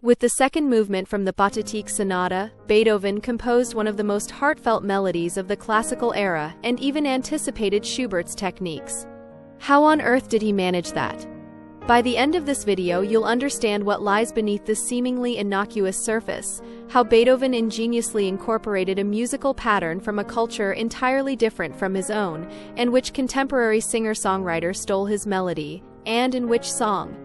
With the second movement from the Pathétique sonata, Beethoven composed one of the most heartfelt melodies of the classical era and even anticipated Schubert's techniques. How on earth did he manage that? By the end of this video, you'll understand what lies beneath this seemingly innocuous surface, how Beethoven ingeniously incorporated a musical pattern from a culture entirely different from his own, and which contemporary singer-songwriter stole his melody, and in which song.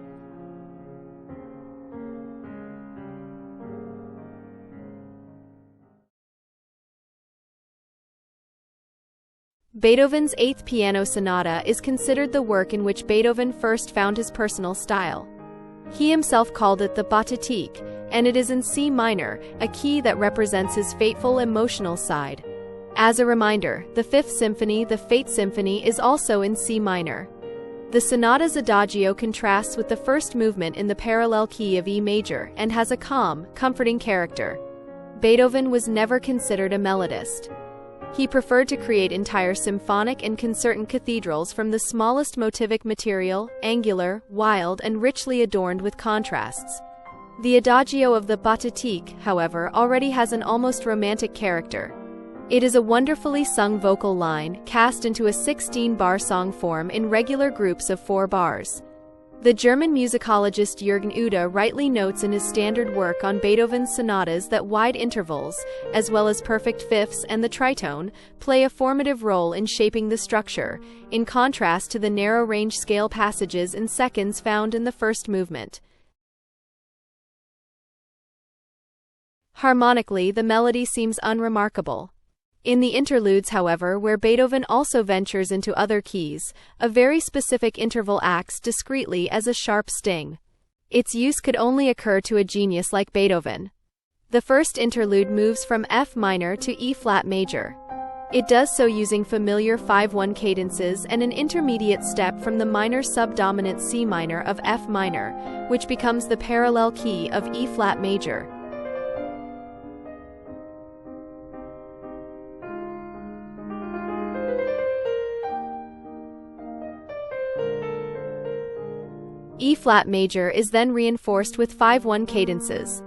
Beethoven's Eighth Piano Sonata is considered the work in which Beethoven first found his personal style. He himself called it the Pathétique, and it is in C minor, a key that represents his fateful emotional side. As a reminder, the Fifth Symphony, the Fifth Symphony, is also in C minor. The sonata's Adagio contrasts with the first movement in the parallel key of E major and has a calm, comforting character. Beethoven was never considered a melodist. He preferred to create entire symphonic and concertant cathedrals from the smallest motivic material, angular, wild, and richly adorned with contrasts. The Adagio of the Pathétique, however, already has an almost romantic character. It is a wonderfully sung vocal line, cast into a 16-bar song form in regular groups of 4 bars. The German musicologist Jürgen Uhde rightly notes in his standard work on Beethoven's sonatas that wide intervals, as well as perfect fifths and the tritone, play a formative role in shaping the structure, in contrast to the narrow-range scale passages in seconds found in the first movement. Harmonically, the melody seems unremarkable. In the interludes, however, where Beethoven also ventures into other keys, a very specific interval acts discreetly as a sharp sting. Its use could only occur to a genius like Beethoven. The first interlude moves from F minor to E flat major. It does so using familiar 5/1 cadences and an intermediate step from the minor subdominant C minor of F minor, which becomes the parallel key of E flat major. E flat major is then reinforced with 5/1 cadences.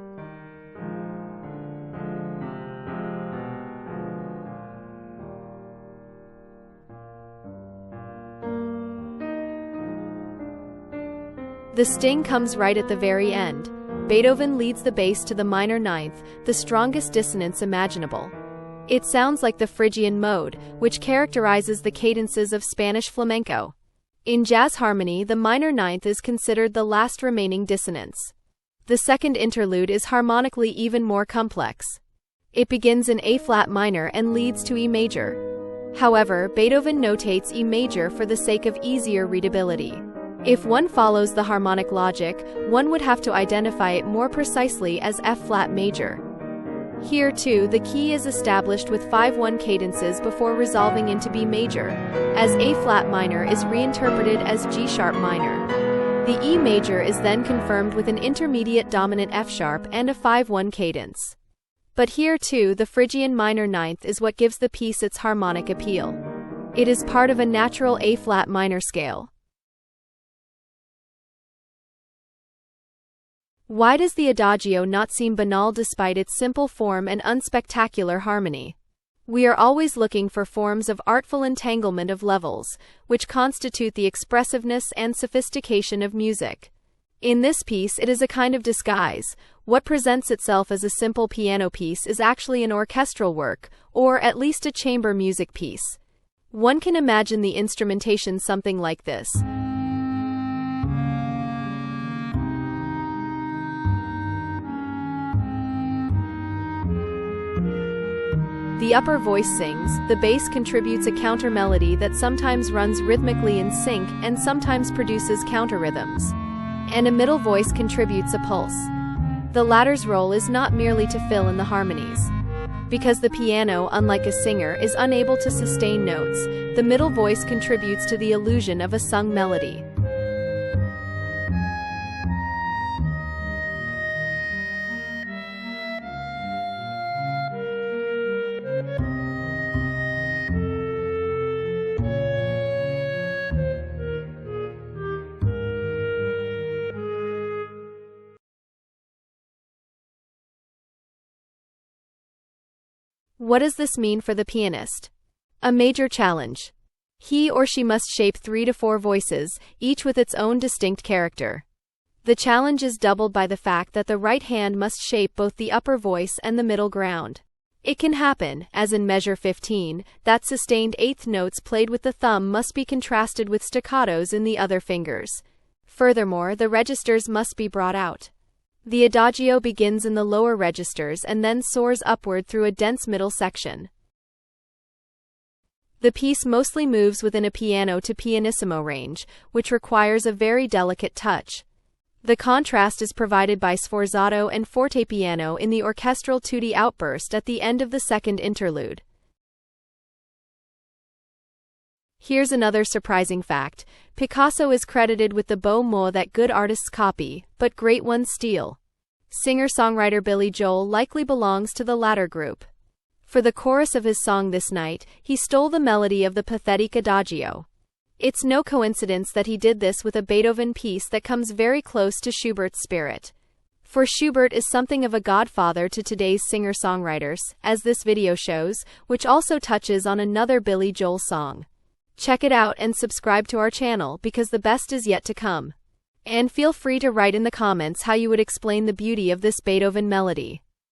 The sting comes right at the very end. Beethoven leads the bass to the minor ninth, the strongest dissonance imaginable. It sounds like the Phrygian mode, which characterizes the cadences of Spanish flamenco. In jazz harmony, the minor ninth is considered the last remaining dissonance. The second interlude is harmonically even more complex. It begins in A flat minor and leads to E major. However, Beethoven notates E major for the sake of easier readability. If one follows the harmonic logic, one would have to identify it more precisely as F flat major. Here, too, the key is established with 5/1 cadences before resolving into B major, as A flat minor is reinterpreted as G sharp minor. The E major is then confirmed with an intermediate dominant F sharp and a 5/1 cadence. But here, too, the Phrygian minor ninth is what gives the piece its harmonic appeal. It is part of a natural A flat minor scale. Why does the Adagio not seem banal despite its simple form and unspectacular harmony? We are always looking for forms of artful entanglement of levels, which constitute the expressiveness and sophistication of music. In this piece, it is a kind of disguise. What presents itself as a simple piano piece is actually an orchestral work, or at least a chamber music piece. One can imagine the instrumentation something like this. The upper voice sings, the bass contributes a counter melody that sometimes runs rhythmically in sync and sometimes produces counter rhythms. And a middle voice contributes a pulse. The latter's role is not merely to fill in the harmonies. Because the piano, unlike a singer, is unable to sustain notes, the middle voice contributes to the illusion of a sung melody. What does this mean for the pianist? A major challenge. He or she must shape 3 to 4 voices, each with its own distinct character. The challenge is doubled by the fact that the right hand must shape both the upper voice and the middle ground. It can happen, as in measure 15, that sustained eighth notes played with the thumb must be contrasted with staccatos in the other fingers. Furthermore, the registers must be brought out. The Adagio begins in the lower registers and then soars upward through a dense middle section. The piece mostly moves within a piano to pianissimo range, which requires a very delicate touch. The contrast is provided by sforzato and fortepiano in the orchestral tutti outburst at the end of the second interlude. Here's another surprising fact. Picasso is credited with the beau mot that good artists copy, but great ones steal. Singer-songwriter Billy Joel likely belongs to the latter group. For the chorus of his song This Night, he stole the melody of the Pathetique Adagio. It's no coincidence that he did this with a Beethoven piece that comes very close to Schubert's spirit. For Schubert is something of a godfather to today's singer-songwriters, as this video shows, which also touches on another Billy Joel song. Check it out and subscribe to our channel because the best is yet to come. And feel free to write in the comments how you would explain the beauty of this Beethoven melody.